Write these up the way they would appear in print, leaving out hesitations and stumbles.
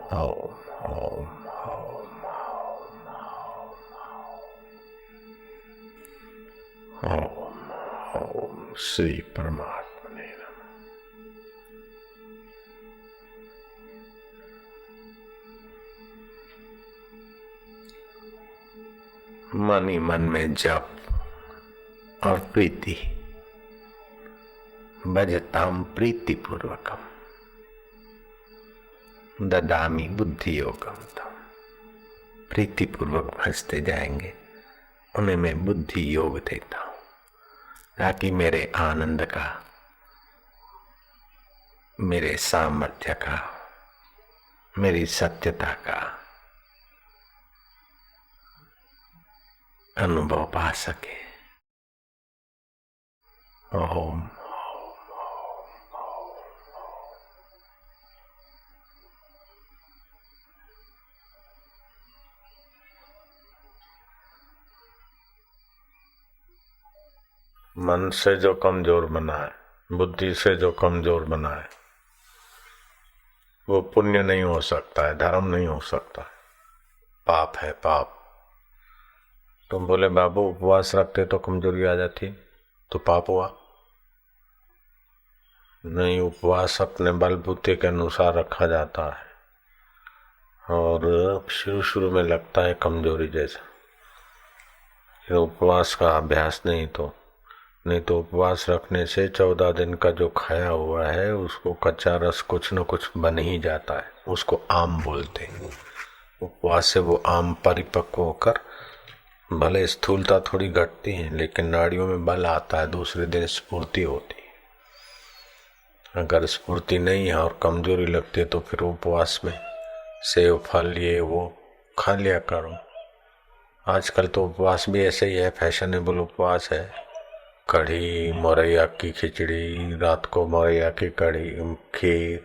ओम ओम ओम ओम श्री परमात्मा ने मन ही मन में जप और प्रीति भजताम प्रीति पूर्वकम ददामी बुद्धि योगम। तो प्रीति पूर्वक भजते जाएंगे, उन्हें मैं बुद्धि योग देता हूं ताकि मेरे आनंद का, मेरे सामर्थ्य का, मेरी सत्यता का अनुभव पा सके। ओम मन से जो कमजोर बना है, बुद्धि से जो कमजोर बना है, वो पुण्य नहीं हो सकता है, धर्म नहीं हो सकता, पाप है पाप। तुम बोले बाबू उपवास रखते तो कमजोरी आ जाती, तो पाप हुआ नहीं। उपवास अपने बलबूते के अनुसार रखा जाता है और शुरू शुरू में लगता है कमजोरी जैसा, फिर उपवास का अभ्यास नहीं तो उपवास रखने से 14 दिन का जो खाया हुआ है उसको कच्चा रस कुछ न कुछ बन ही जाता है, उसको आम बोलते हैं। उपवास से वो आम परिपक्व होकर भले स्थूलता थोड़ी घटती है लेकिन नाड़ियों में बल आता है, दूसरे दिन स्फूर्ति होती है। अगर स्फूर्ति नहीं है और कमजोरी लगती है तो फिर उपवास में सेव फल ये वो खा लिया करो। आजकल तो उपवास भी ऐसे ही है, फैशनेबल उपवास है। कढ़ी मोरैया की खिचड़ी, रात को मोरैया की कढ़ी खीर,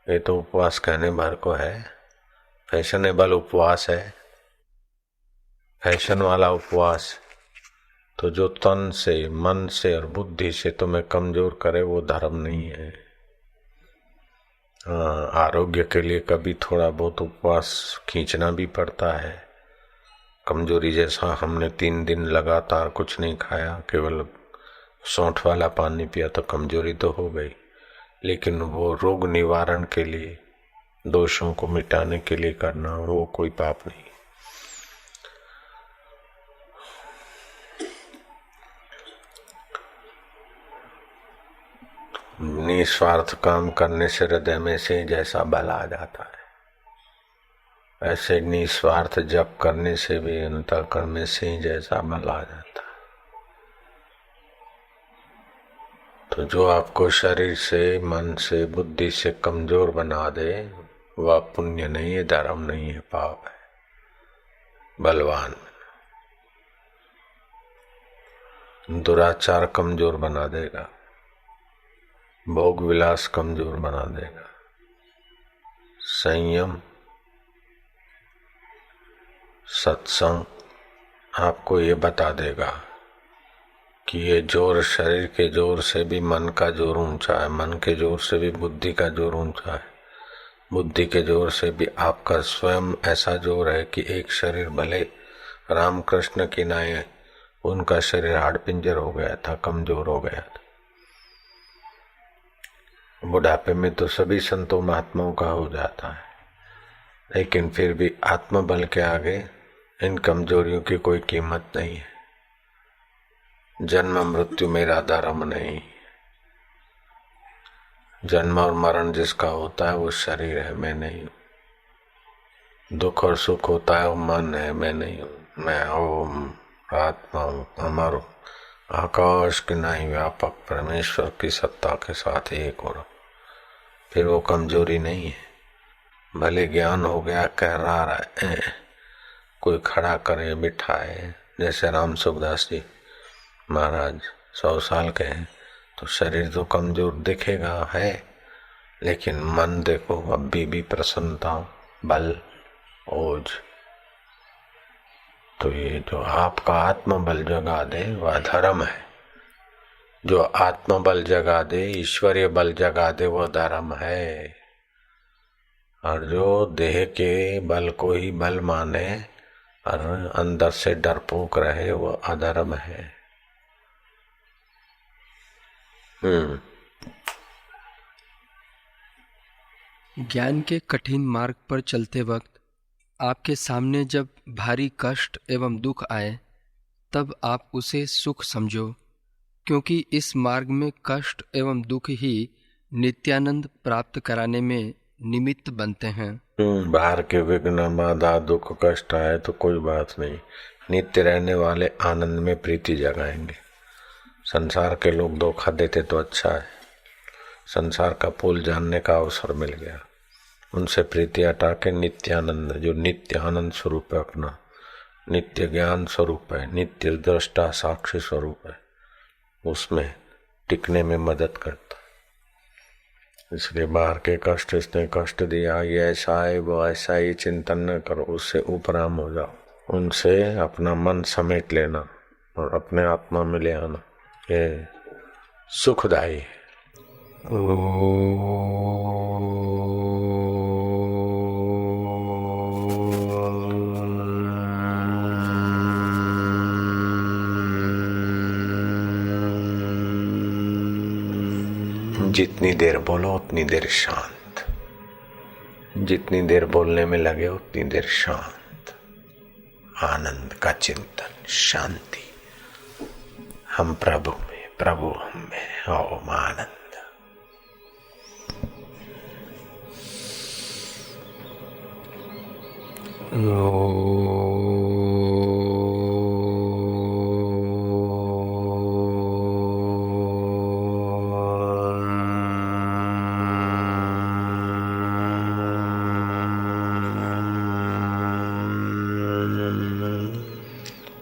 ये तो उपवास कहने भर को है, फैशनेबल उपवास है, फैशन वाला उपवास। तो जो तन से मन से और बुद्धि से तुम्हें कमजोर करे वो धर्म नहीं है। आरोग्य के लिए कभी थोड़ा बहुत उपवास खींचना भी पड़ता है। कमजोरी जैसा हमने 3 दिन लगातार कुछ नहीं खाया, केवल सौंठ वाला पानी पिया तो कमजोरी तो हो गई, लेकिन वो रोग निवारण के लिए, दोषों को मिटाने के लिए करना, वो कोई पाप नहीं। निस्वार्थ काम करने से हृदय में से जैसा बल आ जाता है, ऐसे निस्वार्थ जप करने से भी अंतःकरण में से जैसा बल आ जाता है। तो जो आपको शरीर से, मन से, बुद्धि से कमजोर बना दे वह पुण्य नहीं है, धर्म नहीं है, पाप है। बलवान दुराचार कमजोर बना देगा, भोग विलास कमजोर बना देगा, संयम सत्संग आपको ये बता देगा कि ये जोर शरीर के जोर से भी मन का जोर ऊंचा है, मन के जोर से भी बुद्धि का जोर ऊंचा है, बुद्धि के जोर से भी आपका स्वयं ऐसा जोर है कि एक शरीर भले रामकृष्ण की नाई, उनका शरीर हाड़-पिंजर हो गया था, कमजोर हो गया था। बुढ़ापे में तो सभी संतों महात्माओं का हो जाता है, लेकिन फिर भी आत्मबल के आगे इन कमजोरियों की कोई कीमत नहीं है। जन्म मृत्यु मेरा धर्म नहीं, जन्म और मरण जिसका होता है वो शरीर है, मैं नहीं हूँ। दुख और सुख होता है वो मन है, मैं नहीं हूँ। मैं ओम आत्मा हूँ, अमर हूँ, आकाश के नहीं व्यापक परमेश्वर की सत्ता के साथ एक हो रहा। फिर वो कमजोरी नहीं है। भले ज्ञान हो गया कह रहा है, कोई खड़ा करे बिठाए, जैसे राम सुखदास जी महाराज 100 साल के हैं तो शरीर तो कमजोर दिखेगा है, लेकिन मन देखो अभी भी प्रसन्नता, बल, ओज। तो ये जो आपका आत्मबल जगा दे वह धर्म है, जो आत्मबल जगा दे, ईश्वरीय बल जगा दे वो धर्म है। और जो देह के बल को ही बल माने और अंदर से डरपोक रहे वो अधर्म है। ज्ञान के कठिन मार्ग पर चलते वक्त आपके सामने जब भारी कष्ट एवं दुख आए तब आप उसे सुख समझो, क्योंकि इस मार्ग में कष्ट एवं दुख ही नित्यानंद प्राप्त कराने में निमित्त बनते हैं। बाहर के विघ्न बाधा दुख कष्ट आए तो कोई बात नहीं, नित्य रहने वाले आनंद में प्रीति जगाएंगे। संसार के लोग धोखा देते तो अच्छा है, संसार का पोल जानने का अवसर मिल गया, उनसे प्रीति हटा के नित्यानंद जो नित्य आनंद स्वरूप है, अपना नित्य ज्ञान स्वरूप है, नित्य दृष्टा साक्षी स्वरूप है, उसमें टिकने में मदद करता। इसलिए बाहर के कष्ट, इसने कष्ट दिया, ये ऐसा है वो ऐसा, ये चिंतन न करो, उससे उपराम हो जाओ, उनसे अपना मन समेट लेना और अपने आत्मा में ले आना, ये सुखदायी है। जितनी देर बोलो उतनी देर शांत, जितनी देर बोलने में लगे उतनी देर शांत, आनंद का चिंतन, शांति। हम प्रभु में, प्रभु हम में, ओम आनंद।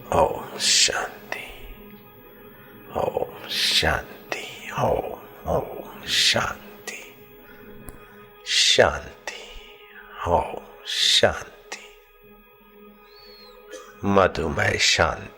ओम शांति, ओम शांति, ओम शांति, शांति, ओम शांति, मधुमय शांति।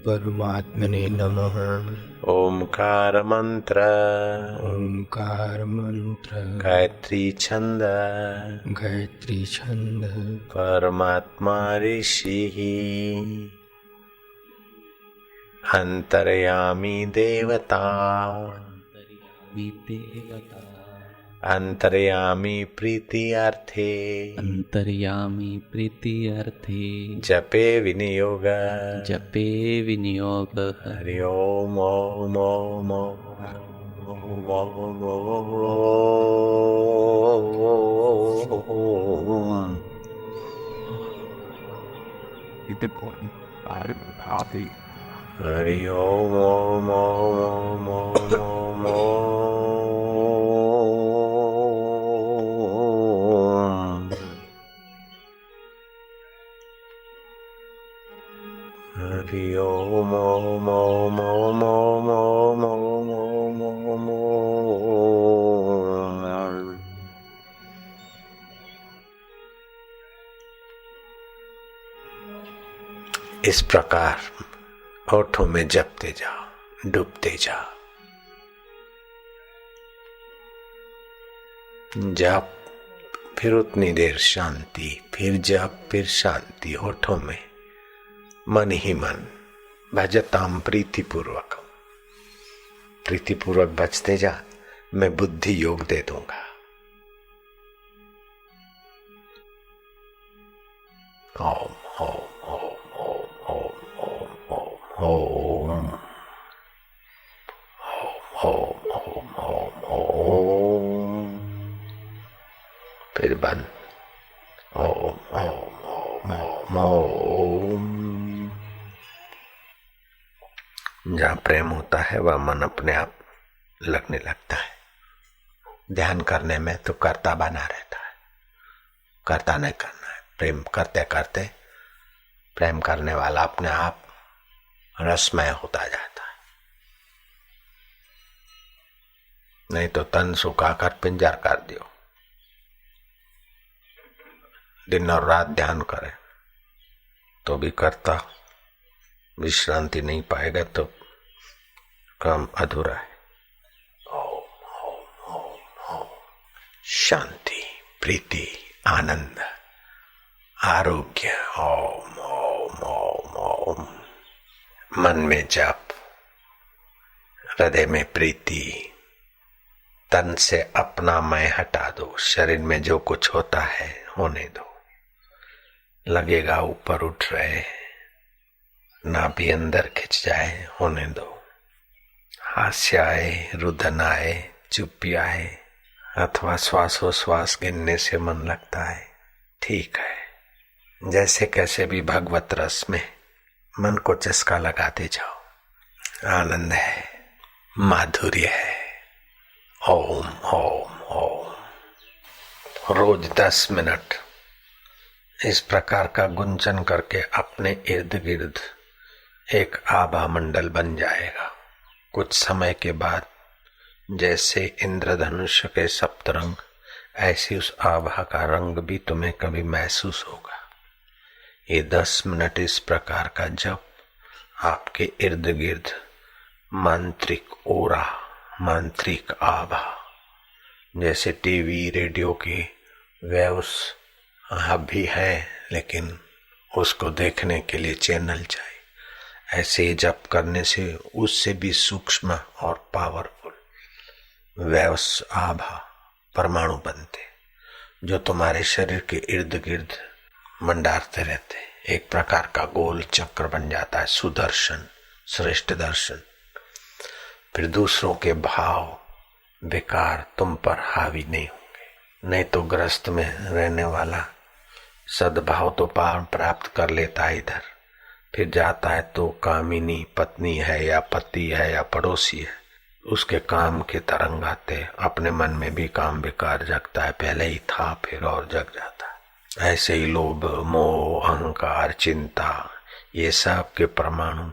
परमात्मने नमः। ओमकार मंत्र, ओंकार मंत्र, गायत्री छंद, गायत्री छंद, परमात्मा ऋषि, अंतर्यामी देवता, अंतर्यामी प्रीति अर्थे, अंतर्यामी प्रीति अर्थे, जपे विनियोग, जपे विनियोग। हरि ओम ओम ओम हरि ओम ओम ओम ओम ओम हरि ओम ओम ओम ओम ओम ओम ओम ओम ओम। इस प्रकार होठों में जपते जाओ, डूबते जाओ, जप, फिर उतनी देर शांति, फिर जप, फिर शांति, होठों में मन ही मन, भजताम प्रीतिपूर्वक, प्रीतिपूर्वक बचते जा, मैं बुद्धि योग दे दूंगा। ओम ओम ओम ओम ओम ओम ओम ओम ओम ओम ओम, फिर बंद, ओम ओम ओम ओम ओम। जहाँ प्रेम होता है वह मन अपने आप लगने लगता है। ध्यान करने में तो कर्ता बना रहता है, कर्ता नहीं करना है। प्रेम करते करते प्रेम करने वाला अपने आप रसमय होता जाता है। नहीं तो तन सुखाकर पिंजर कर दियो, दिन और रात ध्यान करे तो भी करता विश्रांति नहीं पाएगा तो काम अधूरा है। ओम ओम ओम ओम। शांति, प्रीति, आनंद, आरोग्य। ओम ओम ओम ओम। मन में जप, हृदय में प्रीति, तन से अपना मैं हटा दो, शरीर में जो कुछ होता है होने दो। लगेगा ऊपर उठ रहे, नाभि अंदर खिंच जाए, होने दो। हास्य आए, रुदन आए, चुप्पी आए, अथवा श्वासोश्वास गिनने से मन लगता है, ठीक है। जैसे कैसे भी भगवत रस में मन को चस्का लगाते जाओ। आनंद है, माधुर्य है। ओम ओम ओम। रोज 10 मिनट इस प्रकार का गुंजन करके अपने इर्द गिर्द एक आभा मंडल बन जाएगा। कुछ समय के बाद जैसे इंद्रधनुष के सप्तरंग, ऐसी उस आभा का रंग भी तुम्हें कभी महसूस होगा। ये 10 मिनट इस प्रकार का जप आपके इर्द गिर्द मांत्रिक ओरा, मांत्रिक आभा, जैसे टीवी रेडियो की वेव्स भी है लेकिन उसको देखने के लिए चैनल चाहिए, ऐसे ही जप करने से उससे भी सूक्ष्म और पावरफुल वेव्स आभा परमाणु बनते, जो तुम्हारे शरीर के इर्द गिर्द मंडारते रहते। एक प्रकार का गोल चक्र बन जाता है, सुदर्शन, श्रेष्ठ दर्शन। फिर दूसरों के भाव विकार तुम पर हावी नहीं होंगे। नहीं तो ग्रस्त में रहने वाला सद्भाव तो पार प्राप्त कर लेता है इधर, फिर जाता है तो कामिनी पत्नी है या पति है या पड़ोसी है, उसके काम के तरंग आते, अपने मन में भी काम विकार जगता है, पहले ही था फिर और जग जाता है। ऐसे ही लोभ, मोह, अहंकार, चिंता, ये सब के परमाणु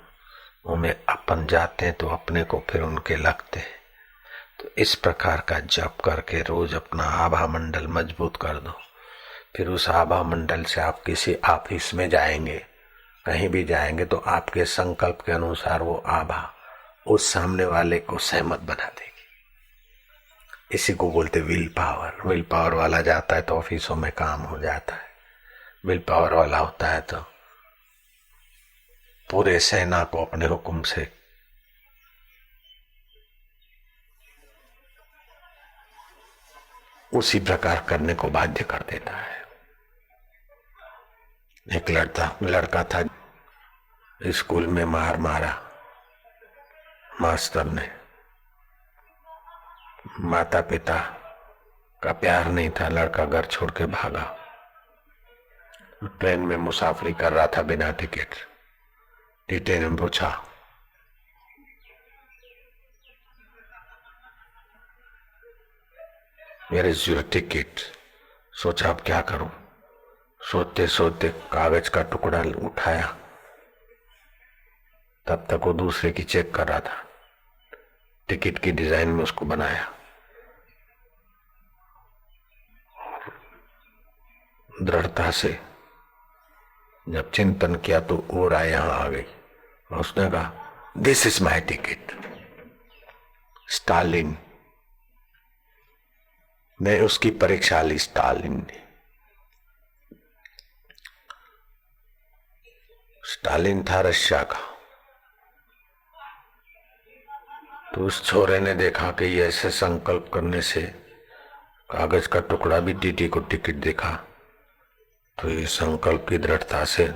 में अपन जाते हैं तो अपने को फिर उनके लगते हैं। तो इस प्रकार का जप करके रोज अपना आभा मंडल मजबूत कर दो। फिर उस आभा मंडल से आप किसी ऑफिस में जाएंगे, कहीं भी जाएंगे तो आपके संकल्प के अनुसार वो आभा उस सामने वाले को सहमत बना देगी। इसी को बोलते विल पावर। विल पावर वाला जाता है तो ऑफिसों में काम हो जाता है। विल पावर वाला होता है तो पूरे सेना को अपने हुक्म से उसी प्रकार करने को बाध्य कर देता है। एक लड़का था, स्कूल में मार मारा मास्टर ने, माता पिता का प्यार नहीं था, लड़का घर छोड़ के भागा। ट्रेन में मुसाफरी कर रहा था बिना टिकट। टीटी ने पूछा, वेयर इज योर टिकट? सोचा अब क्या करूं। सोते सोते कागज का टुकड़ा उठाया, तब तक वो दूसरे की चेक कर रहा था। टिकट की डिजाइन में उसको बनाया, दृढ़ता से जब चिंतन किया तो वो राय यहां आ गई। उसने कहा, this is my ticket. Stalin ने उसकी परीक्षा ली। स्टालिन था रशिया का। तो उस छोरे ने देखा कि ये ऐसे संकल्प करने से कागज का टुकड़ा भी टीटी को टिकट देखा, तो ये संकल्प की दृढ़ता से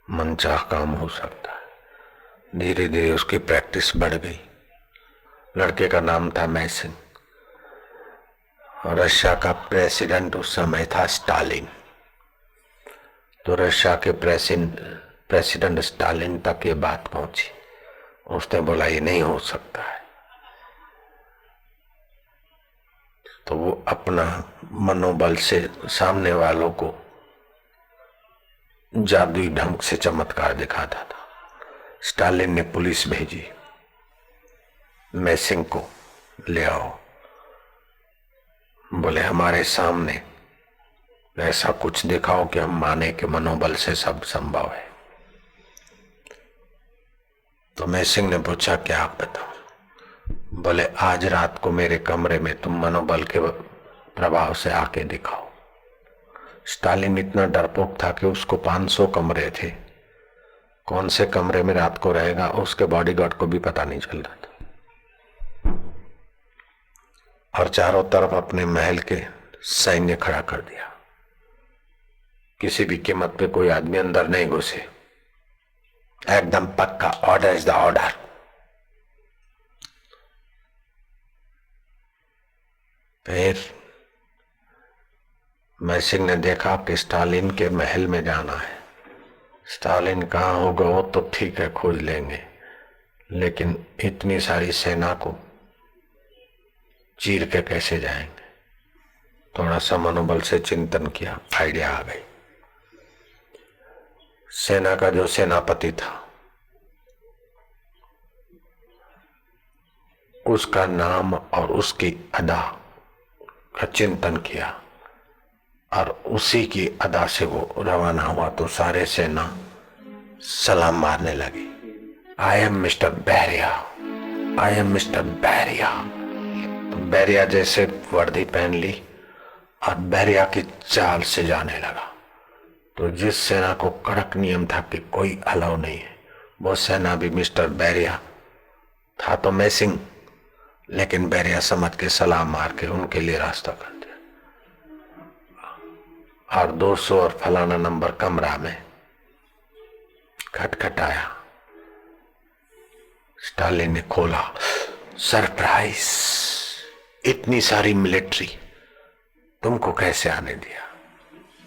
मनचाह काम हो सकता है। धीरे धीरे उसकी प्रैक्टिस बढ़ गई। लड़के का नाम था मैसन। रशिया का प्रेसिडेंट उस समय था स्टालिन। तो रशिया के प्रेसिडेंट स्टालिन तक ये बात पहुंची। उसने बोला ये नहीं हो सकता है। तो वो अपना मनोबल से सामने वालों को जादुई ढंग से चमत्कार दिखाता था। स्टालिन ने पुलिस भेजी, मैसिंग को ले आओ। बोले हमारे सामने ऐसा कुछ दिखाओ कि हम माने कि मनोबल से सब संभव है। तो मैसिंग ने पूछा क्या आप बताओ। बोले आज रात को मेरे कमरे में तुम मनोबल के प्रभाव से आके दिखाओ। स्टालिन इतना डरपोक था कि उसको 500 कमरे थे, कौन से कमरे में रात को रहेगा उसके बॉडीगार्ड को भी पता नहीं चल रहा था, और चारों तरफ अपने महल के सैन्य खड़ा कर दिया। किसी भी कीमत पे कोई आदमी अंदर नहीं घुसे, एकदम पक्का, ऑर्डर इज द ऑर्डर। फिर मैसिंग ने देखा कि स्टालिन के महल में जाना है। स्टालिन कहाँ होगा वो तो ठीक है, खोज लेंगे, लेकिन इतनी सारी सेना को चीर के कैसे जाएंगे। थोड़ा सा मनोबल से चिंतन किया, आइडिया आ गई। सेना का जो सेनापति था उसका नाम और उसकी अदा का चिंतन किया, और उसी की अदा से वो रवाना हुआ। तो सारे सेना सलाम मारने लगी, आई एम मिस्टर बैरिया, आई एम मिस्टर बैरिया। तो बैरिया जैसे वर्दी पहन ली और बैरिया की चाल से जाने लगा। तो जिस सेना को कड़क नियम था कि कोई अलाउ नहीं है, वो सेना भी मिस्टर बैरिया था तो मैसिंग, लेकिन बैरिया समझ के सलाम मार के उनके लिए रास्ता कर दिया। और 200 और फलाना नंबर कमरा में खटखटाया। स्टालिन ने खोला, सरप्राइज, इतनी सारी मिलिट्री तुमको कैसे आने दिया?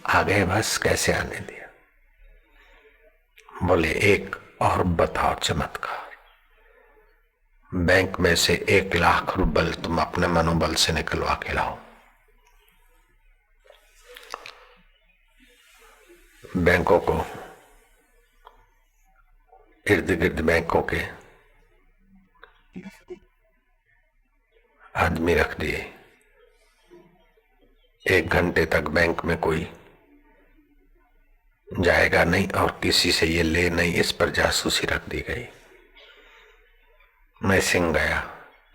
आ गए बस, कैसे आने दिया? बोले एक और बताओ चमत्कार। बैंक में से 1 लाख रुपए तुम अपने मनोबल से निकलवा के लाओ। बैंकों को, इर्द गिर्द बैंकों के आदमी रख दिए। 1 घंटे तक बैंक में कोई जाएगा नहीं और किसी से ये ले नहीं, इस पर जासूसी रख दी गई। मैसिंग गया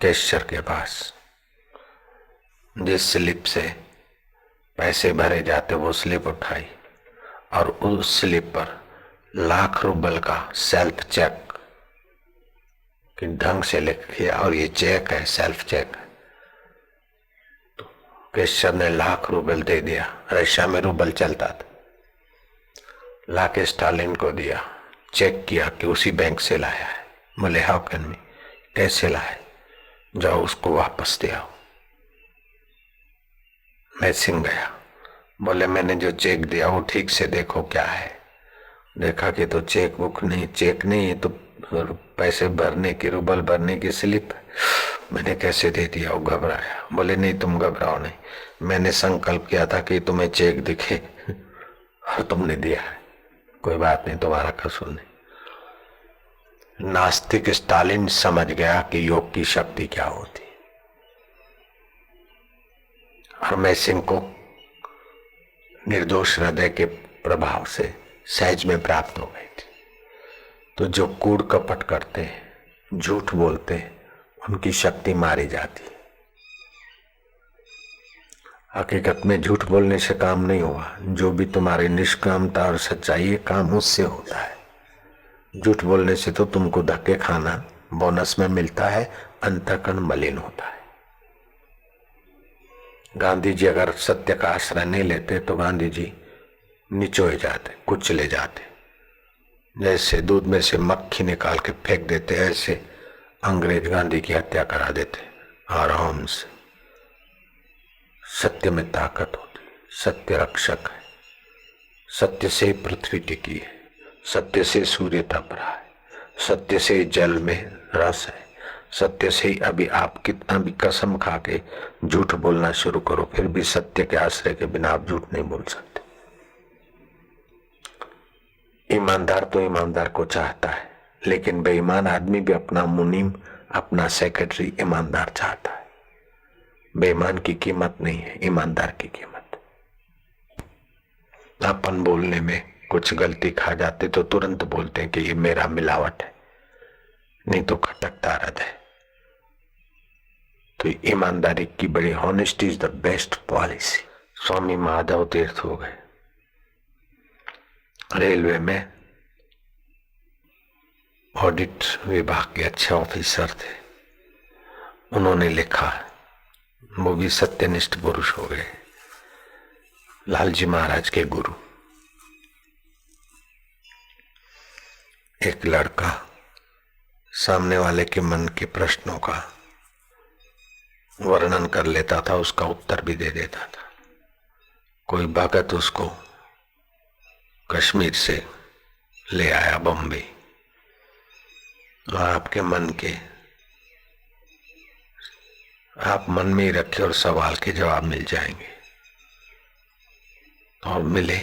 कैशियर के पास, जिस स्लिप से पैसे भरे जाते वो स्लिप उठाई और उस स्लिप पर लाख रुपए का सेल्फ चेक कि ढंग से लिख किया, और ये चेक है, सेल्फ चेक है। तो कैशियर ने लाख रुपए दे दिया। रशिया में रूबल चलता था। लाके स्टालिन को दिया, चेक किया कि उसी बैंक से लाया है। बोले हाउ कैन मी, कैसे लाए? जाओ उसको वापस दे आओ। मैसिंग गया, बोले मैंने जो चेक दिया वो ठीक से देखो क्या है। देखा कि तो चेक बुक नहीं, चेक नहीं, ये तो पैसे भरने की, रूबल भरने की स्लिप है। मैंने कैसे दे दिया? वो घबराया। बोले नहीं तुम घबराओ नहीं, मैंने संकल्प किया था कि तुम्हें चेक दिखे और तुमने दिया है, कोई बात नहीं, तुम्हारा कसूर नहीं। नास्तिक स्टालिन समझ गया कि योग की शक्ति क्या होती है, और मैसिंग को निर्दोष हृदय के प्रभाव से सहज में प्राप्त हो गई थी। तो जो कूड़ कपट करते हैं, झूठ बोलते हैं, उनकी शक्ति मारी जाती है। हकीकत में झूठ बोलने से काम नहीं हुआ, जो भी तुम्हारी निष्कामता और सच्चाई है काम उससे होता है। झूठ बोलने से तो तुमको धक्के खाना बोनस में मिलता है, अंतःकरण मलिन होता है। गांधी जी अगर सत्य का आश्रय नहीं लेते तो गांधी जी निचोए जाते, कुचले जाते। जैसे दूध में से मक्खी निकाल के फेंक देते, ऐसे अंग्रेज गांधी की हत्या करा देते आराम से। सत्य में ताकत होती, सत्य रक्षक है। सत्य से पृथ्वी टिकी है, सत्य से सूर्य तप रहा है, सत्य से जल में रस है, सत्य से ही अभी आप कितना भी कसम खा के झूठ बोलना शुरू करो, फिर भी सत्य के आश्रय के बिना आप झूठ नहीं बोल सकते। ईमानदार तो ईमानदार को चाहता है, लेकिन बेईमान आदमी भी अपना मुनीम, अपना सेक्रेटरी ईमानदार चाहता है। बेईमान की कीमत नहीं है, ईमानदार की कीमत। अपन बोलने में कुछ गलती खा जाते तो तुरंत बोलते हैं कि ये मेरा मिलावट है, नहीं तो खटकता रहता है। तो ईमानदारी की बड़ी, honesty is the best policy. Swami Madhav Tirth हो गए, रेलवे में ऑडिट विभाग के अच्छे ऑफिसर थे। उन्होंने लिखा, वो भी सत्यनिष्ठ पुरुष हो गए, लालजी महाराज के गुरु। एक लड़का सामने वाले के मन के प्रश्नों का वर्णन कर लेता था, उसका उत्तर भी दे देता था। कोई भगत उसको कश्मीर से ले आया बॉम्बे, और आपके मन के आप मन में ही रखे और सवाल के जवाब मिल जाएंगे। और मिले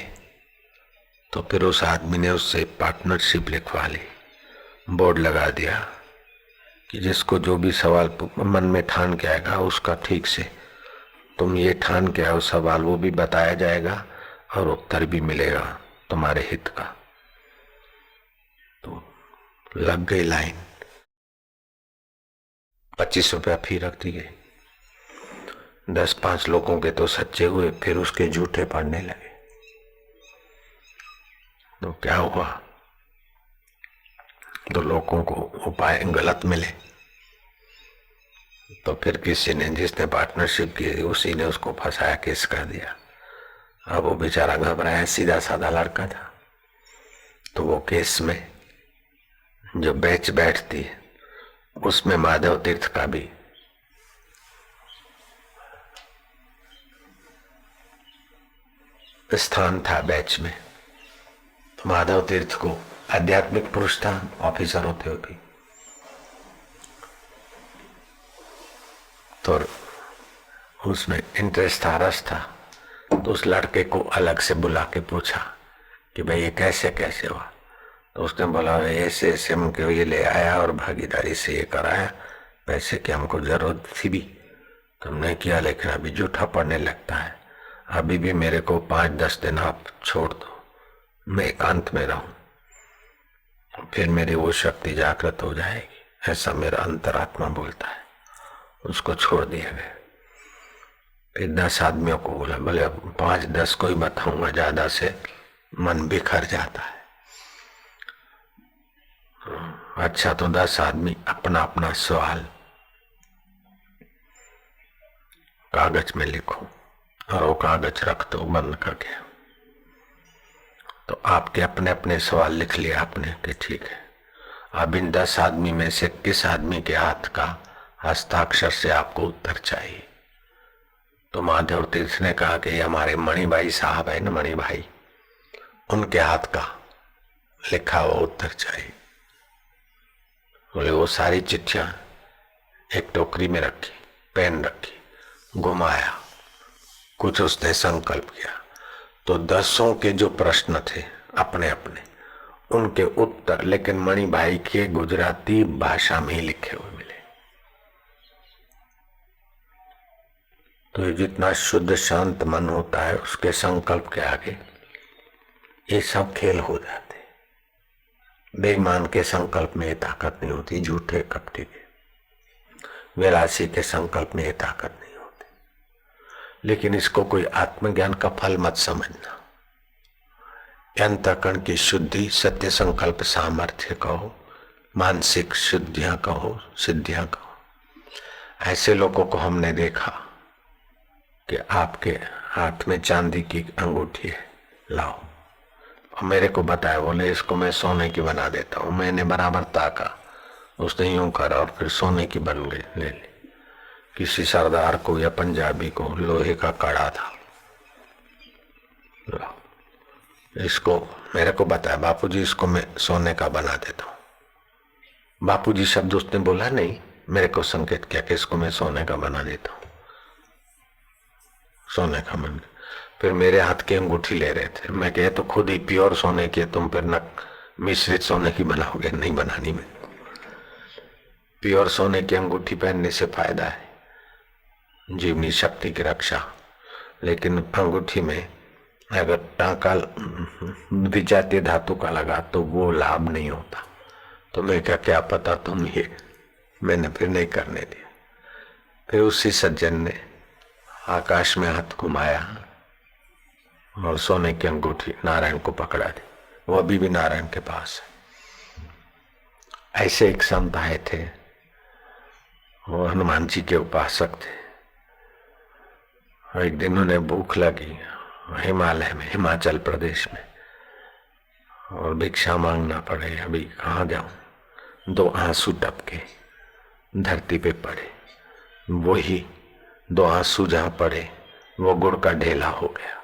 तो फिर उस आदमी ने उससे पार्टनरशिप लिखवा ली, बोर्ड लगा दिया कि जिसको जो भी सवाल मन में ठान के आएगा उसका ठीक से तुम ये ठान के आओ सवाल, वो भी बताया जाएगा और उत्तर भी मिलेगा तुम्हारे हित का। तो लग गई लाइन। 25 रुपया फी रख दी गई। 10-5 लोगों के तो सच्चे हुए, फिर उसके झूठे पड़ने लगे। तो क्या हुआ, तो लोगों को उपाय गलत मिले। तो फिर किसी ने, जिसने पार्टनरशिप की, उसी ने उसको फंसाया, केस कर दिया। अब वो बेचारा घबराया, सीधा साधा लड़का था। तो वो केस में जो बेंच बैठती है उसमें माधव तीर्थ का भी स्थान था बेंच में। तो माधव तीर्थ को आध्यात्मिक पुरुष था, ऑफिसर होते हुए भी। तो उसमें इंटरेस्ट था, रस था। तो उस लड़के को अलग से बुला के पूछा कि भाई ये कैसे कैसे हुआ। तो उसने बोला ऐसे ऐसे हमको ये ले आया और भागीदारी से ये कराया, पैसे की हमको जरूरत थी भी तो हमने किया, लेकिन अभी जूठा पड़ने लगता है। अभी भी मेरे को 5-10 दिन आप छोड़ दो, मैं एकांत में रहूं, फिर मेरी वो शक्ति जागृत हो जाएगी, ऐसा मेरा अंतरात्मा बोलता है। उसको छोड़ दिया गया। फिर 10 आदमियों को बोला, बोले 5-10 को ही बताऊंगा, ज्यादा से मन बिखर जाता है। अच्छा, तो 10 आदमी अपना अपना सवाल कागज में लिखो और वो कागज रख दो बंद करके। तो आपके अपने अपने सवाल लिख लिया आपने कि ठीक है। अब इन 10 आदमी में से किस आदमी के हाथ का हस्ताक्षर से आपको उत्तर चाहिए? तो माधव तीर्थ ने कहा कि हमारे मणि भाई साहब है ना, मणि भाई, उनके हाथ का लिखा हुआ उत्तर चाहिए। बोले वो सारी चिट्ठियां एक टोकरी में रखी, पेन रखी, घुमाया, कुछ उसने संकल्प किया। तो 10 के जो प्रश्न थे अपने अपने, उनके उत्तर लेकिन मणि भाई के गुजराती भाषा में ही लिखे हुए मिले। तो ये जितना शुद्ध शांत मन होता है उसके संकल्प के आगे ये सब खेल हो जाते। बेईमान के संकल्प में ये ताकत नहीं होती, झूठे कपटी के विलासी के संकल्प में ये ताकत नहीं होती। लेकिन इसको कोई आत्मज्ञान का फल मत समझना। अंतःकरण की शुद्धि, सत्य संकल्प, सामर्थ्य कहो, मानसिक शुद्धियां कहो, सिद्धियां कहो। ऐसे लोगों को हमने देखा कि आपके हाथ में चांदी की अंगूठी है, लाओ, और मेरे को बताया, बोले इसको मैं सोने की बना देता हूँ। मैंने बराबर ताका, उसने यूं करा और फिर सोने की बन गई, ले ली। किसी सरदार को या पंजाबी को लोहे का कड़ा था, इसको मेरे को बताया, बापूजी इसको मैं सोने का बना देता हूँ। बापूजी शब्द उसने बोला नहीं, मेरे को संकेत किया कि इसको मैं सोने का बना देता हूँ। सोने का बन गया। फिर मेरे हाथ की अंगूठी ले रहे थे, मैं कहे तो खुद ही प्योर सोने की, तुम फिर नक मिश्रित सोने की बनाओगे, नहीं बनानी में। प्योर सोने की अंगूठी पहनने से फायदा है, जीवनी शक्ति की रक्षा। लेकिन अंगूठी में अगर टांका विजातीय धातु का लगा तो वो लाभ नहीं होता। तो मैं क्या पता तुम ये, मैंने फिर नहीं करने दिया। फिर उसी सज्जन ने आकाश में हाथ घुमाया और सोने की अंगूठी नारायण को पकड़ा दी। वो अभी भी नारायण के पास है। ऐसे एक संत आए थे, वो हनुमान जी के उपासक थे। एक दिन उन्हें भूख लगी हिमालय में, हिमाचल प्रदेश में, और भिक्षा मांगना पड़े। अभी कहाँ जाऊं? 2 आंसू टपके धरती पे पड़े। वही 2 आंसू जहां पड़े वो गुड़ का ढेला हो गया।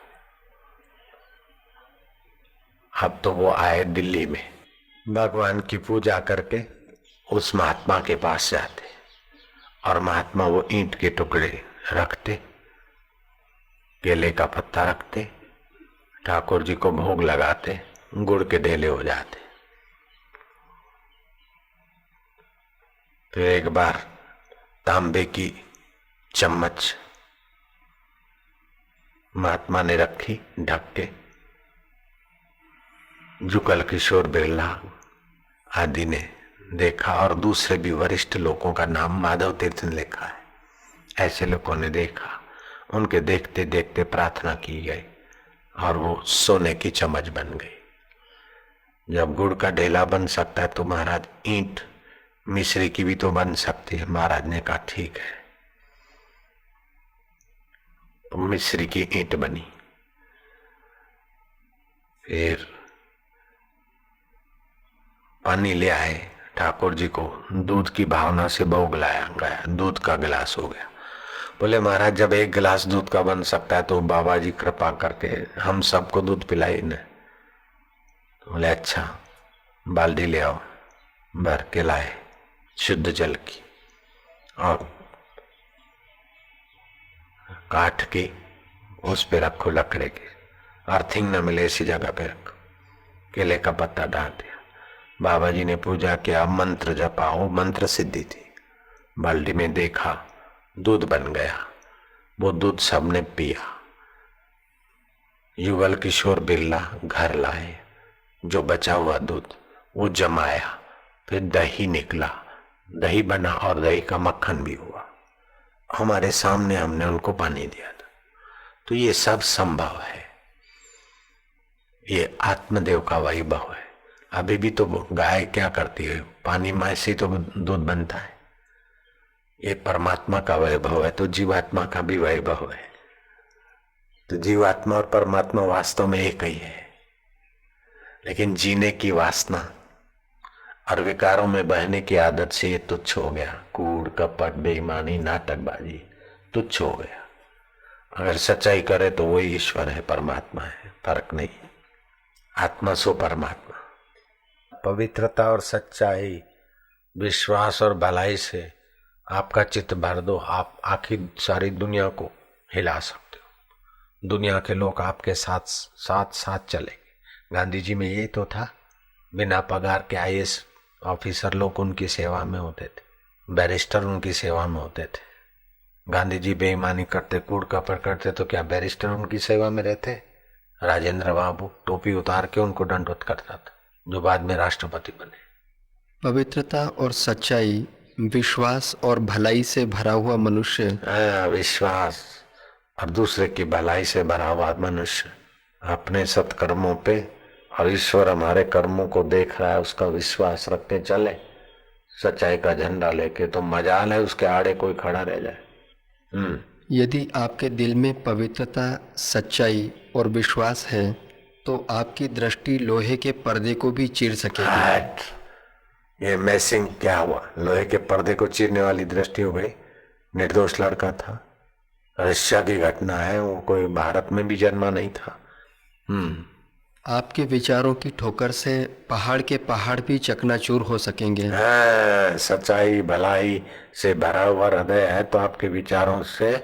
अब तो वो आए दिल्ली में, भगवान की पूजा करके उस महात्मा के पास जाते और महात्मा वो ईंट के टुकड़े रखते, केले का पत्ता रखते, ठाकुर जी को भोग लगाते, गुड़ के ढेले हो जाते। फिर एक बार तांबे की चम्मच महात्मा ने रखी ढक के। जुगल किशोर बिरला आदि ने देखा और दूसरे भी वरिष्ठ लोगों का नाम माधव तीर्थ ने लिखा है। ऐसे लोगों ने देखा, उनके देखते देखते प्रार्थना की गई और वो सोने की चम्मच बन गई। जब गुड़ का ढेला बन सकता है तो महाराज ईंट मिश्री की भी तो बन सकती है। महाराज ने कहा ठीक है, तो मिश्री की ईंट बनी। फिर पानी ले आए, ठाकुर जी को दूध की भावना से भोग लाया गया, दूध का गिलास हो गया। बोले महाराज जब एक गिलास दूध का बन सकता है तो बाबा जी कृपा करके हम सबको दूध पिलाई न। बोले अच्छा, बाल्टी ले आओ। भर के लाए शुद्ध जल की और काठ की, उस पे रखो लकड़े की, अर्थिंग न मिले ऐसी जगह पे रखो। केले का पत्ता डाल दिया। बाबा जी ने पूजा किया, मंत्र जपा, वो मंत्र सिद्धि थी। बाल्टी में देखा दूध बन गया। वो दूध सबने पिया। युगल किशोर बिरला घर लाए, जो बचा हुआ दूध वो जमाया, फिर दही निकला, दही बना और दही का मक्खन भी हुआ। हमारे सामने हमने उनको पानी दिया था। तो ये सब संभव है, ये आत्मदेव का वैभव है। अभी भी तो गाय क्या करती है, पानी में से तो दूध बनता है। ये परमात्मा का वैभव है, तो जीवात्मा का भी वैभव है। तो जीवात्मा और परमात्मा वास्तव में एक ही है, लेकिन जीने की वासना और विकारों में बहने की आदत से ये तुच्छ हो गया। कूड़ कपट बेईमानी नाटकबाजी तुच्छ हो गया। अगर सच्चाई करे तो वही ईश्वर है, परमात्मा है, फर्क नहीं। आत्मा सो परमात्मा। पवित्रता और सच्चाई, विश्वास और भलाई से आपका चित्त भर दो, आप आखिर सारी दुनिया को हिला सकते हो। दुनिया के लोग आपके साथ साथ साथ चलेंगे। गांधी जी में ये तो था, बिना पगार के आईएएस ऑफिसर लोग उनकी सेवा में होते थे, बैरिस्टर उनकी सेवा में होते थे। गांधी जी बेईमानी करते, कूड़ कपट करते, तो क्या बैरिस्टर उनकी सेवा में रहते? राजेंद्र बाबू टोपी उतार के उनको दंडवत करता था, जो बाद में राष्ट्रपति बने। पवित्रता और सच्चाई, विश्वास और भलाई से भरा हुआ मनुष्य, विश्वास और दूसरे की भलाई से भरा हुआ मनुष्य अपने सत्कर्मों पे, और ईश्वर हमारे कर्मों को देख रहा है, उसका विश्वास रखते चले सच्चाई का झंडा लेके, तो मजाल है उसके आड़े कोई खड़ा रह जाए। यदि आपके दिल में पवित्रता, सच्चाई और विश्वास है तो आपकी दृष्टि लोहे के पर्दे को भी चीर सकेगी। ये मैसिंग क्या हुआ? लोहे के पर्दे को चीरने वाली दृष्टि हो गई। निर्दोष लड़का था, रशिया की घटना है, वो कोई भारत में भी जन्मा नहीं था। आपके विचारों की ठोकर से पहाड़ के पहाड़ भी चकनाचूर हो सकेंगे। सच्चाई भलाई से भरा हुआ हृदय है तो आपके विचारों से,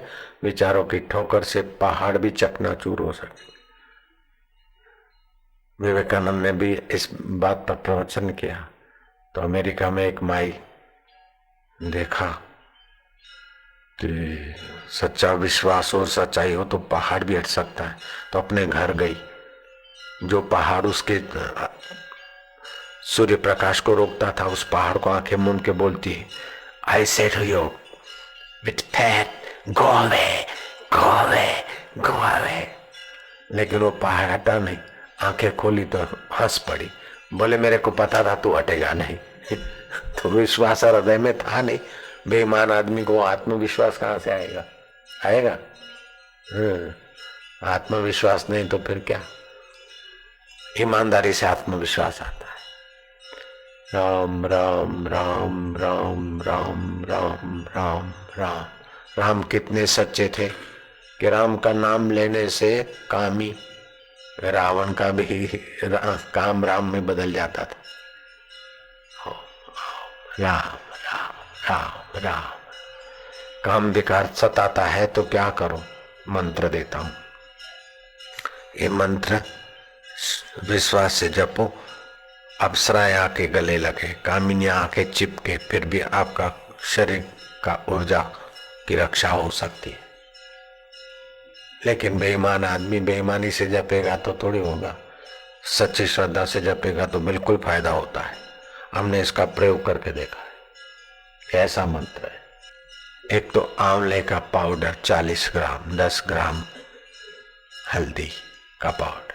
विचारों की ठोकर से पहाड़ भी चकनाचूर हो सके। विवेकानंद ने भी इस बात पर प्रवचन किया। तो अमेरिका में एक माई देखा कि सच्चा विश्वास और सच्चाई हो तो पहाड़ भी हट सकता है, तो अपने घर गई। जो पहाड़ उसके सूर्य प्रकाश को रोकता था, उस पहाड़ को आंखें मूंद के बोलती है, I say to you with fat go away, go away, go away. लेकिन वो पहाड़ हटा नहीं। आंखें खोली तो हंस पड़ी, बोले मेरे को पता था तू हटेगा नहीं। तो विश्वास हृदय में था नहीं। बेईमान आदमी को आत्मविश्वास कहां से आएगा? आएगा? आत्मविश्वास नहीं तो फिर क्या? ईमानदारी से आत्मविश्वास आता है। राम राम राम राम राम राम राम राम। राम कितने सच्चे थे कि राम का नाम लेने से कामी रावण का भी काम राम में बदल जाता था। राम राम राम राम। काम विकार सताता है तो क्या करो? मंत्र देता हूं। ये मंत्र विश्वास से जपो, अप्सराएं आके गले लगे, कामिनियां आके चिपके, फिर भी आपका शरीर का ऊर्जा की रक्षा हो सकती है। लेकिन बेईमान आदमी बेईमानी से जपेगा तो थोड़ी होगा, सच्ची श्रद्धा से जपेगा तो बिल्कुल फायदा होता है। हमने इसका प्रयोग करके देखा है। ऐसा मंत्र है। एक तो आंवले का पाउडर 40 ग्राम, 10 ग्राम हल्दी का पाउडर,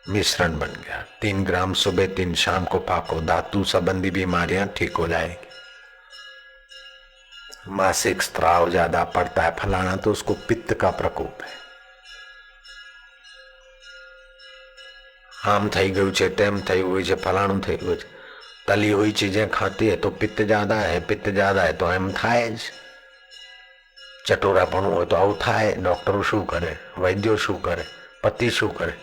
मिश्रण बन गया। 3 ग्राम सुबह 3 शाम को पाको, धातु संबंधी बीमारियां ठीक हो जाएगी। मासिक स्त्राव ज्यादा पड़ता है फलाना, तो उसको पित्त का प्रकोप है। आम થઈ ગયું છે, તેમ થઈ હોય છે, ફલાણું થઈ ગયું છે, તલી हुई चीजें खाती है तो पित्त ज्यादा है, पित्त ज्यादा है तो એમ થાય જ। ચટોરાપણું હોય તો આવું થાય। ડોક્ટરો શું કરે, વૈદ્યો શું કરે, પતિ શું કરે?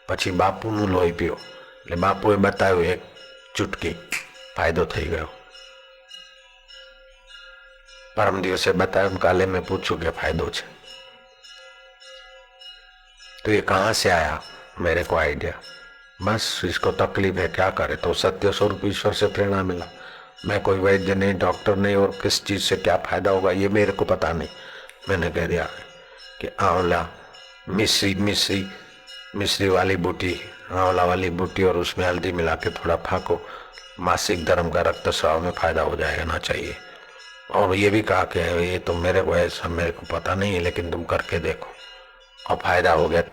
પછી બાપુનું લોહી પીઓ, એટલે બાપુએ બતાવ્યું એક ચૂટકી, ફાયદો થઈ ગયો। परम दिवसे बताया, काले में पूछू के फायदो छे। तो ये कहां से आया? मेरे को आइडिया, बस इसको तकलीफ है क्या करे? तो सत्य स्वरूप ईश्वर से प्रेरणा मिला। मैं कोई वैद्य नहीं, डॉक्टर नहीं, और किस चीज से क्या फायदा होगा ये मेरे को पता नहीं। मैंने कह दिया कि आंवला मिश्री मिश्री मिश्री वाली बूटी, आंवला वाली बूटी, और उसमें हल्दी मिला के थोड़ा फाको, मासिक धर्म का रक्त स्राव में फायदा हो जाएगा ना चाहिए। और ये भी कहा कि ये तो मेरे को ऐसा मेरे को पता नहीं है, लेकिन तुम करके देखो और फायदा हो गया।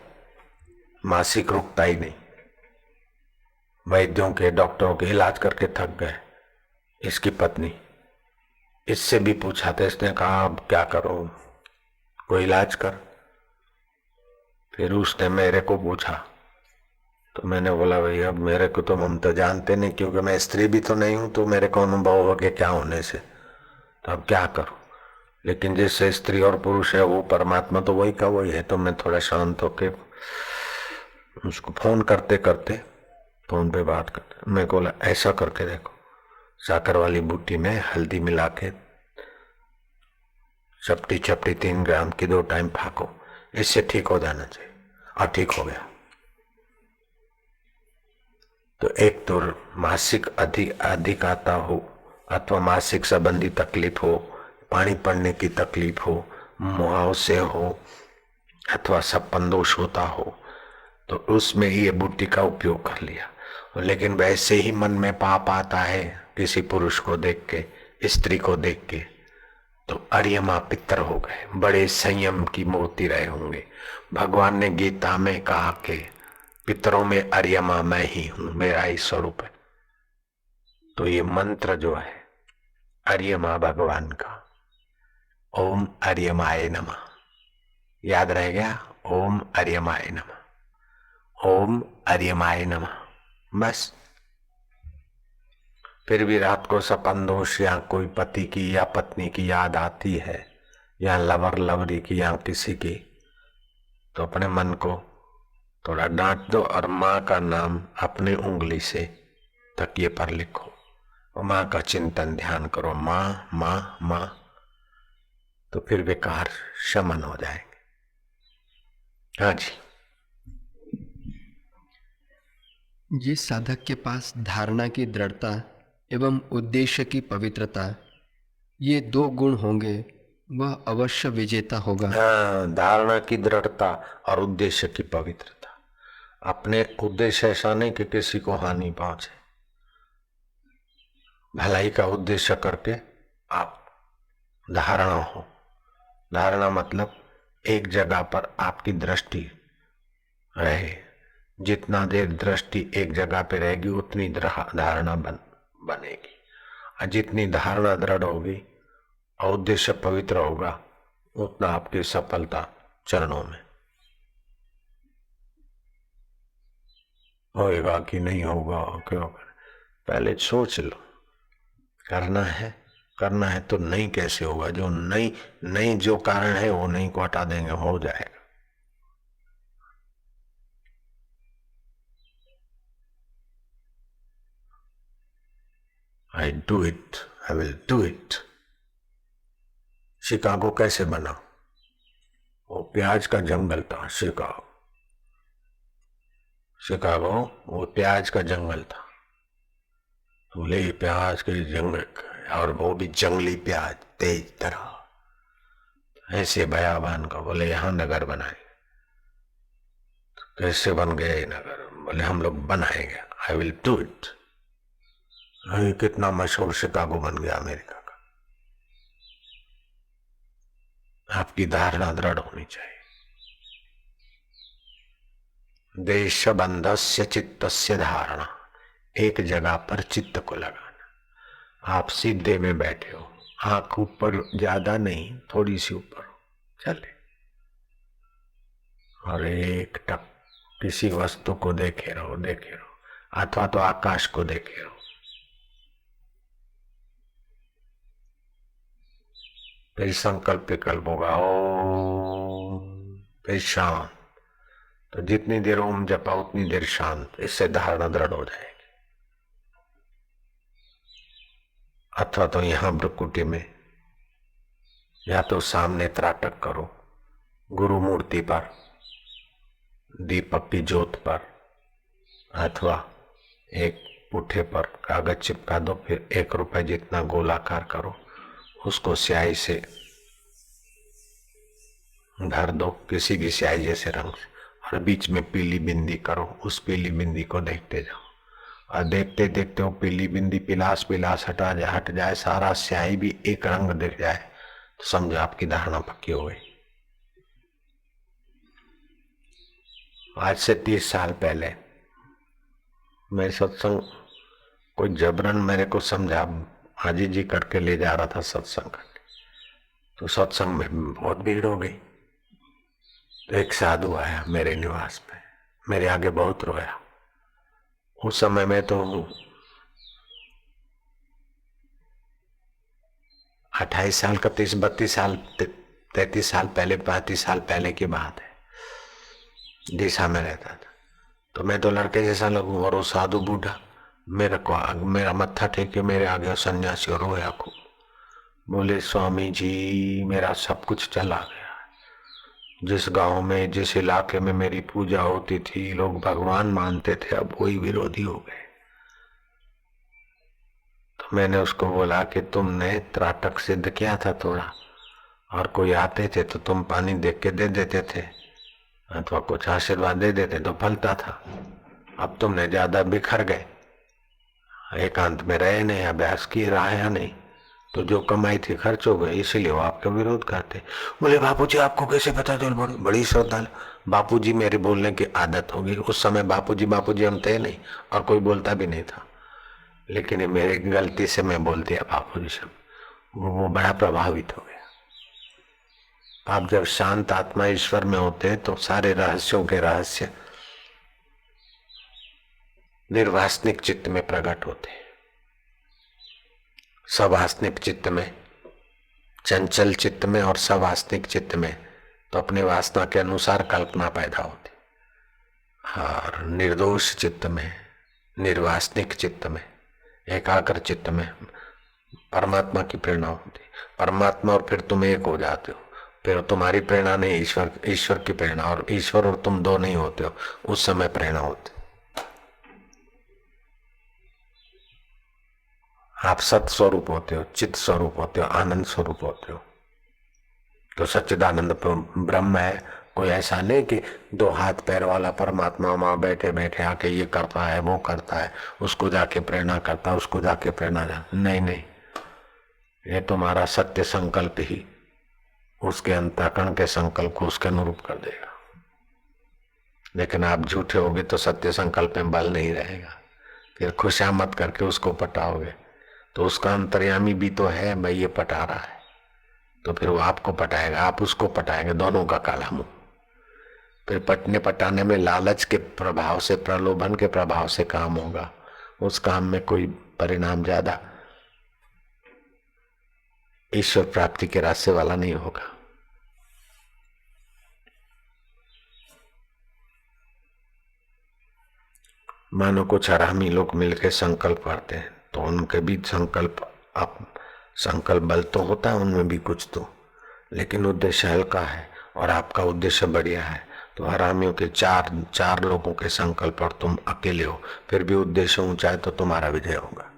मासिक रुकता ही नहीं। वैद्यों के डॉक्टरों के इलाज करके थक गए। इसकी पत्नी, इससे भी पूछा था, इसने कहा अब क्या करो, कोई इलाज कर। फिर उसने मेरे को पूछा, तो मैंने बोला भाई अब मेरे को तो हम तो जानते नहीं, क्योंकि मैं स्त्री भी तो नहीं हूं, तो मेरे को अनुभव हो गया क्या होने से, तो अब क्या करूं। लेकिन जिससे स्त्री और पुरुष है वो परमात्मा तो वही का वही है। तो मैं थोड़ा शांत होके उसको फोन करते करते, फोन पे बात करते, मैं बोला ऐसा करके देखो, साकर वाली बूटी में हल्दी मिला के चपटी चपटी 3 ग्राम की 2 टाइम फाको, इससे ठीक हो जाना चाहिए। और ठीक हो गया। तो एक तो मासिक अधिक आता हो, अथवा मासिक संबंधी तकलीफ हो, पानी पड़ने की तकलीफ हो, मुहावसे हो, अथवा सपन दोष होता हो, तो उसमें ये बूटी का उपयोग कर लिया। लेकिन वैसे ही मन में पाप आता है किसी पुरुष को देख के, स्त्री को देख के, तो अर्यमा पितर हो गए, बड़े संयम की मूर्ति रहे होंगे। भगवान ने गीता में कहा कि पितरों में अर्यमा मैं ही हूं, मेरा ही स्वरूप है। तो ये मंत्र जो है अर्यमा भगवान का, ओम अर्यमाय नमः, याद रह गया? ओम अर्यमाय नमः, ओम अर्यमाय नमः। बस फिर भी रात को सपन दोष या कोई पति की या पत्नी की याद आती है, या लवर लवरी की या किसी की, तो अपने मन को थोड़ा डांट दो और माँ का नाम अपनी उंगली से तकिए पर लिखो और माँ का चिंतन ध्यान करो, माँ माँ माँ, तो फिर विकार शमन हो जाएंगे। हाँ जी। जिस साधक के पास धारणा की दृढ़ता एवं उद्देश्य की पवित्रता, ये दो गुण होंगे, वह अवश्य विजेता होगा। हाँ, धारणा की दृढ़ता और उद्देश्य की पवित्रता। अपने उद्देश्य ऐसा नहीं कि किसी को हानि पहुंचे, भलाई का उद्देश्य करके आप धारणा हो। धारणा मतलब एक जगह पर आपकी दृष्टि रहे। जितना देर दृष्टि एक जगह पे रहेगी उतनी धारणा बनेगी, और जितनी धारणा दृढ़ होगी और उद्देश्य पवित्र होगा उतना आपकी सफलता चरणों में। होएगा कि नहीं होगा, क्यों पहले सोच लो। करना है तो नहीं कैसे होगा? जो नहीं जो कारण है वो नहीं को हटा देंगे, हो जाएगा। I do it, I will do it। Chicago कैसे बना? वो प्याज का जंगल था। शिकागो वो प्याज का जंगल था। बोले प्याज के जंगल, और वो भी जंगली प्याज, तेज तरह, ऐसे बयाबान का। बोले यहाँ नगर बनाए। कैसे बन गए नगर? बोले हम लोग बनाएंगे, आई विल डू इट। कितना मशहूर शिकागो बन गया अमेरिका का। आपकी धारणा दृढ़ होनी चाहिए। देश बंधस्य चित्तस्य धारणा, एक जगह पर चित्त को लगाना। आप सीधे में बैठे हो, आंख ऊपर, ज्यादा नहीं, थोड़ी सी ऊपर हो, चले, और एक टक किसी वस्तु को देखे रहो, अथवा तो आकाश को देखे रहो। फिर संकल्प विकल्प होगा ओम, फिर शांत। तो जितनी देर ओम जपा उतनी देर शांत, इससे धारणा दृढ़ हो जाएगी। अथवा तो यहां भ्रुकुटी में, या तो सामने त्राटक करो, गुरु मूर्ति पर, दीपक की ज्योत पर, अथवा एक पुट्ठे पर कागज चिपका दो। फिर 1 रुपए जितना गोलाकार करो, उसको स्याही से भर दो, किसी भी स्याही जैसे रंग से, और बीच में पीली बिंदी करो। उस पीली बिंदी को देखते जाओ, और देखते देखते वो पीली बिंदी पिलास हट जाए, सारा स्याही भी एक रंग दिख जाए, तो समझो आपकी धारणा पक्की हो गई। आज से 30 साल पहले मैं सत्संग, कोई जबरन मेरे को समझा, हाजी जी करके ले जा रहा था सत्संग करके। तो सत्संग में बहुत भीड़ हो गई। तो एक साधु आया मेरे निवास पे, मेरे आगे बहुत रोया। उस समय में तो 28 साल का, 32 साल, 33 साल पहले, 35 साल पहले की बात है। दिशा में रहता था, तो मैं तो लड़के जैसा लगूं, और वो साधु बूढ़ा मेरा मत्था टेके मेरे आगे सन्यासी और रोया खूब। बोले स्वामी जी, मेरा सब कुछ चला गया। जिस गांव में, जिस इलाके में मेरी पूजा होती थी, लोग भगवान मानते थे, अब वही विरोधी हो गए। तो मैंने उसको बोला कि तुमने त्राटक सिद्ध किया था थोड़ा, और कोई आते थे तो तुम पानी देख के दे देते थे, अथवा कुछ आशीर्वाद दे देते तो फलता था। अब तुमने ज्यादा बिखर गए, एकांत में रहे नहीं, अभ्यास किए रहा नहीं, तो जो कमाई थी खर्च हो गई, इसीलिए वो आपका विरोध करते। बोले बापूजी आपको कैसे पता? तो बड़ी श्रद्धा। बापूजी मेरे बोलने की आदत होगी। उस समय बापूजी हम थे नहीं, और कोई बोलता भी नहीं था, लेकिन मेरी गलती से मैं बोल दिया बापूजी सब। वो बड़ा प्रभावित हो गया। आप जब शांत आत्मा ईश्वर में होते हैं तो सारे रहस्यों के रहस्य निर्वासनिक चित्त में प्रकट होते हैं। सवासनिक चित्त में, चंचल चित्त में और सवासनिक चित्त में तो अपने वासना के अनुसार कल्पना पैदा होती, और निर्दोष चित्त में, निर्वासनिक चित्त में, एकाग्र चित्त में परमात्मा की प्रेरणा होती। परमात्मा और फिर तुम एक हो जाते हो। फिर तुम्हारी प्रेरणा नहीं, ईश्वर की प्रेरणा, और ईश्वर और तुम दो नहीं होते हो, उस समय प्रेरणा होती। आप सत स्वरूप होते हो, चित्त स्वरूप होते हो, आनंद स्वरूप होते हो। तो सच्चिदानंद ब्रह्म है। कोई ऐसा नहीं कि दो हाथ पैर वाला परमात्मा वहां बैठे बैठे आके ये करता है वो करता है, उसको जाके प्रेरणा करता है, उसको जाके प्रेरणा नहीं नहीं, ये तुम्हारा सत्य संकल्प ही उसके अंतःकरण के संकल्प को उसके अनुरूप कर देगा। लेकिन आप झूठे होगे तो सत्य संकल्प में बल नहीं रहेगा। फिर खुशामत करके उसको पटाओगे तो उसका अंतर्यामी भी तो है भाई, ये पटा रहा है, तो फिर वो आपको पटाएगा, आप उसको पटाएंगे, दोनों का काला मुंह। फिर पटने पटाने में लालच के प्रभाव से, प्रलोभन के प्रभाव से काम होगा, उस काम में कोई परिणाम ज्यादा ईश्वर प्राप्ति के रास्ते वाला नहीं होगा। मानो कुछ हरामी लोग मिलकर संकल्प करते हैं तो उनके भी संकल्प बल तो होता है उनमें भी कुछ तो, लेकिन उद्देश्य हल्का है और आपका उद्देश्य बढ़िया है। तो हरामियों के चार लोगों के संकल्प और तुम अकेले हो, फिर भी उद्देश्य ऊंचा है तो तुम्हारा विजय होगा।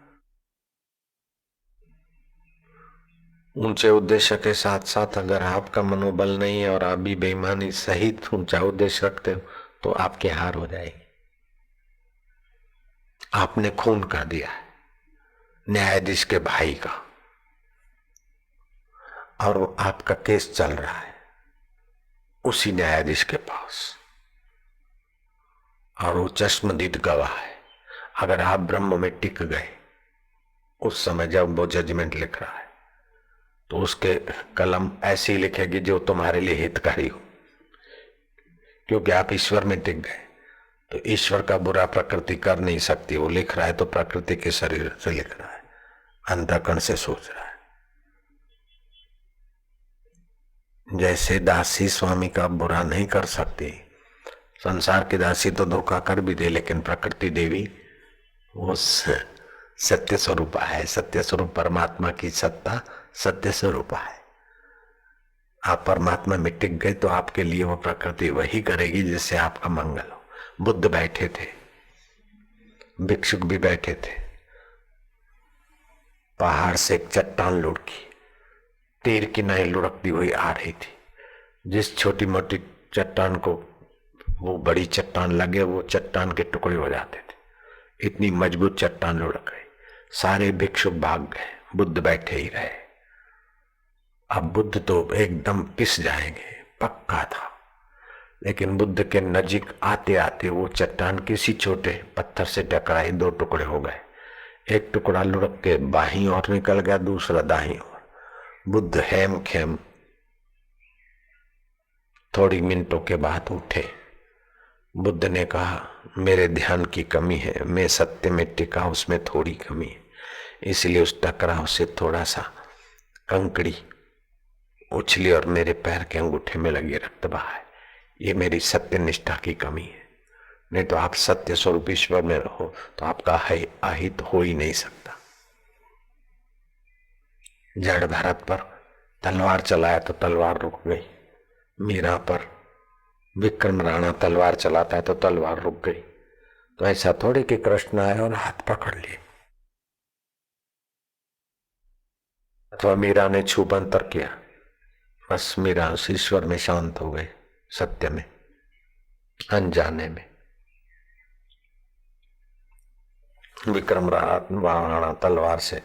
ऊंचे उद्देश्य के साथ साथ अगर आपका मनोबल नहीं है और आप भी बेईमानी सहित ऊंचा उद्देश्य रखते हो तो आपकी हार हो जाएगी। आपने खून कर दिया है न्यायाधीश के भाई का और आपका केस चल रहा है उसी न्यायाधीश के पास और वो चश्मदीद गवाह है। अगर आप ब्रह्म में टिक गए उस समय जब वो जजमेंट लिख रहा है तो उसके कलम ऐसी लिखेगी जो तुम्हारे लिए हितकारी हो, क्योंकि आप ईश्वर में टिक गए। तो ईश्वर का बुरा प्रकृति कर नहीं सकती, वो लिख रहा है तो प्रकृति के शरीर से लिख रहा है, अंतःकरण से सोच रहा है। जैसे दासी स्वामी का बुरा नहीं कर सकती, संसार की दासी तो धोखा कर भी दे, लेकिन प्रकृति देवी वो सत्य स्वरूपा है। सत्य स्वरूप परमात्मा की सत्ता सत्य स्वरूपा है। आप परमात्मा में टिक गए तो आपके लिए वो प्रकृति वही करेगी जिससे आपका मंगल हो। बुद्ध बैठे थे, भिक्षुक भी बैठे थे, पहाड़ से एक चट्टान लुढ़की, तीर की नई लुढ़कती हुई आ रही थी। जिस छोटी मोटी चट्टान को वो बड़ी चट्टान लगे वो चट्टान के टुकड़े हो जाते थे, इतनी मजबूत चट्टान लुढ़क गई। सारे भिक्षुक भाग गए, बुद्ध बैठे ही रहे। अब बुद्ध तो एकदम पिस जाएंगे पक्का था, लेकिन बुद्ध के नजीक आते आते वो चट्टान किसी छोटे पत्थर से टकराई, दो टुकड़े हो गए। एक टुकड़ा लुढ़क के बाहीं ओर निकल गया, दूसरा दाहीं ओर। बुद्ध हेम खेम थोड़ी मिनटों के बाद उठे। बुद्ध ने कहा मेरे ध्यान की कमी है, मैं सत्य में टिका, उसमें थोड़ी कमी है, इसलिए उस टकराव से थोड़ा सा कंकड़ी उछली और मेरे पैर के अंगूठे में लगी रक्त बहा है। ये मेरी सत्य निष्ठा की कमी है, नहीं तो आप सत्य स्वरूप ईश्वर में रहो तो आपका अहित हो ही नहीं सकता। जड़ भारत पर तलवार चलाया तो तलवार रुक गई, मीरा पर विक्रम राणा तलवार चलाता है तो तलवार रुक गई। तो ऐसा थोड़ी कि कृष्ण आए और हाथ पकड़ लिए, अथवा मीरा ने छुपंतर किया, बस मीरा उस ईश्वर में शांत हो गए, सत्य में, अनजाने में। विक्रम राणा तलवार से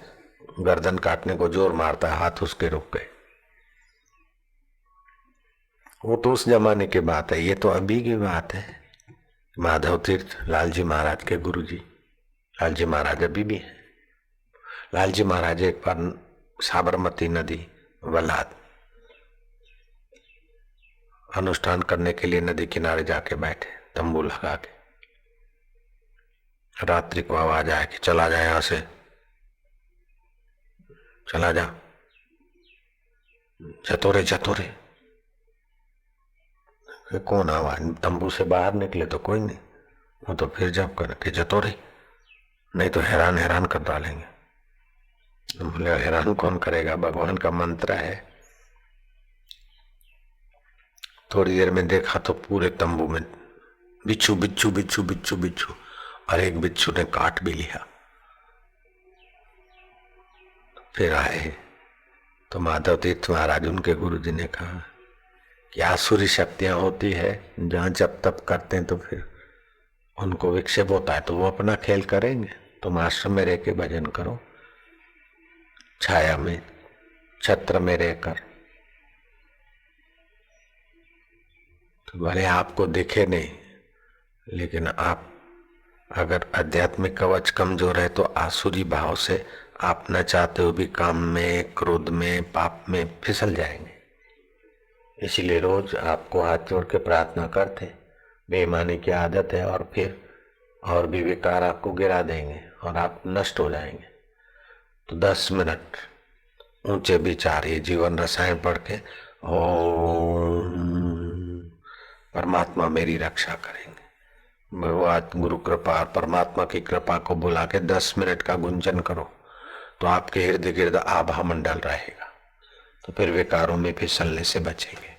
गर्दन काटने को जोर मारता है, हाथ उसके रुक गए। वो तो उस जमाने की बात है, ये तो अभी की बात है। माधव तीर्थ लालजी महाराज के गुरुजी, लालजी महाराज अभी भी है। लालजी महाराज एक बार साबरमती नदी वलाद अनुष्ठान करने के लिए नदी किनारे जाके बैठे, तंबू लगा के। रात्रि को आवाज आया कि चला जा, यहां से चला जा, जतोरे जतोरे। कौन आवाज? तंबू से बाहर निकले तो कोई नहीं, वो तो फिर जब कर के जतोरे, नहीं तो हैरान हैरान कर डालेंगे। बोले हैरान कौन करेगा, भगवान का मंत्र है। थोड़ी देर में देखा तो पूरे तंबू में बिच्छू बिच्छू बिच्छू बिच्छू बिच्छू, और एक बिच्छू ने काट भी लिया। फिर आए तो माधव तीर्थ महाराज उनके गुरु जी ने कहा कि आसुरी शक्तियां होती है, जहाँ जब तप करते हैं तो फिर उनको विक्षेप होता है, तो वो अपना खेल करेंगे, तुम आश्रम में रह के भजन करो, छाया में छत्र में रहकर। तो भले आपको दिखे नहीं, लेकिन आप अगर आध्यात्मिक कवच कमजोर है तो आसुरी भाव से आप न चाहते हो भी काम में, क्रोध में, पाप में फिसल जाएंगे। इसलिए रोज आपको हाथ जोड़ के प्रार्थना करते, बेईमानी की आदत है और फिर और भी विकार आपको गिरा देंगे और आप नष्ट हो जाएंगे। तो 10 मिनट ऊंचे विचार, ये जीवन रसायन पढ़ के ओम परमात्मा मेरी रक्षा करेंगे, भगवान गुरु कृपा और परमात्मा की कृपा को बुला के 10 मिनट का गुंजन करो, तो आपके इर्द गिर्द आभा मंडल रहेगा, तो फिर विकारों में फिसलने से बचेंगे।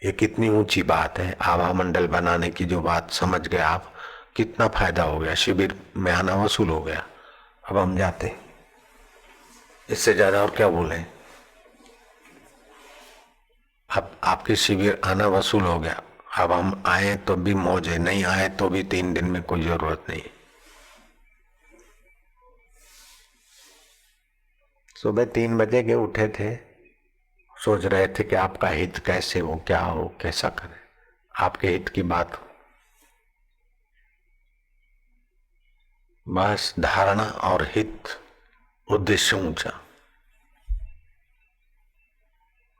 ये कितनी ऊंची बात है, आभा मंडल बनाने की जो बात समझ गए आप, कितना फायदा हो गया। शिविर में आना वसूल हो गया। अब हम जाते, इससे ज्यादा और क्या बोले। अब आपके शिविर आना वसूल हो गया। अब हम आए तो भी मौज है, नहीं आए तो भी 3 दिन में कोई जरूरत नहीं। सुबह 3 बजे के उठे थे, सोच रहे थे कि आपका हित कैसे हो, क्या हो, कैसा करें, आपके हित की बात हो। बस धारणा और हित, उद्देश्य ऊंचा।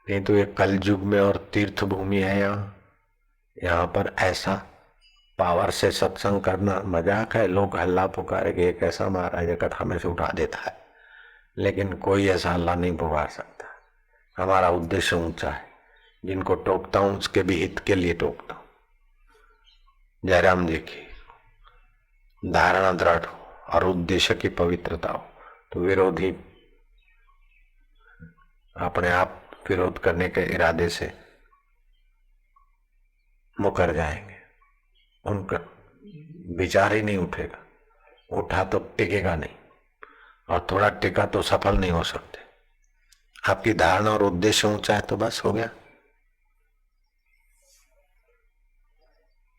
नहीं तो ये कल युग में और तीर्थ भूमि है, यहाँ पर ऐसा पावर से सत्संग करना मजाक है। लोग हल्ला पुकारे कि एक ऐसा महाराज कथा में से उठा देता है, लेकिन कोई ऐसा हल्ला नहीं पुकार सकता। हमारा उद्देश्य ऊंचा है। जिनको टोकता हूं उसके भी हित के लिए टोकता हूं। जयराम जी की धारणा दृढ़ हो और उद्देश्य की पवित्रता हो तो विरोधी अपने आप विरोध करने के इरादे से मुकर जाएंगे। उनका विचार ही नहीं उठेगा, उठा तो टिकेगा नहीं, और थोड़ा टिका तो सफल नहीं हो सकते। आपकी धारणा और उद्देश्य ऊंचा है तो बस हो गया।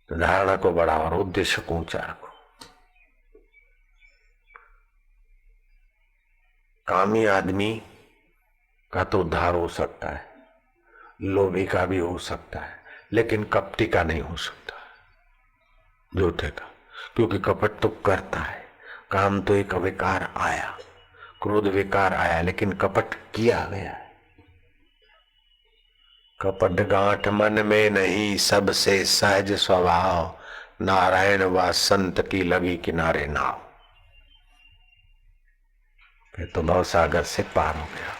तो धारणा को बढ़ाओ और उद्देश्य को ऊंचा रखो। कामी आदमी का तो उद्धार हो सकता है, लोभी का भी हो सकता है, लेकिन कपटी का नहीं हो सकता, झूठे का। क्योंकि कपट तो करता है। काम तो एक विकार आया, क्रोध विकार आया, लेकिन कपट किया गया है। कपट गांठ मन में नहीं, सबसे सहज स्वभाव, नारायण व संत की लगी किनारे नाव। फिर तो भव सागर से पार हो गया।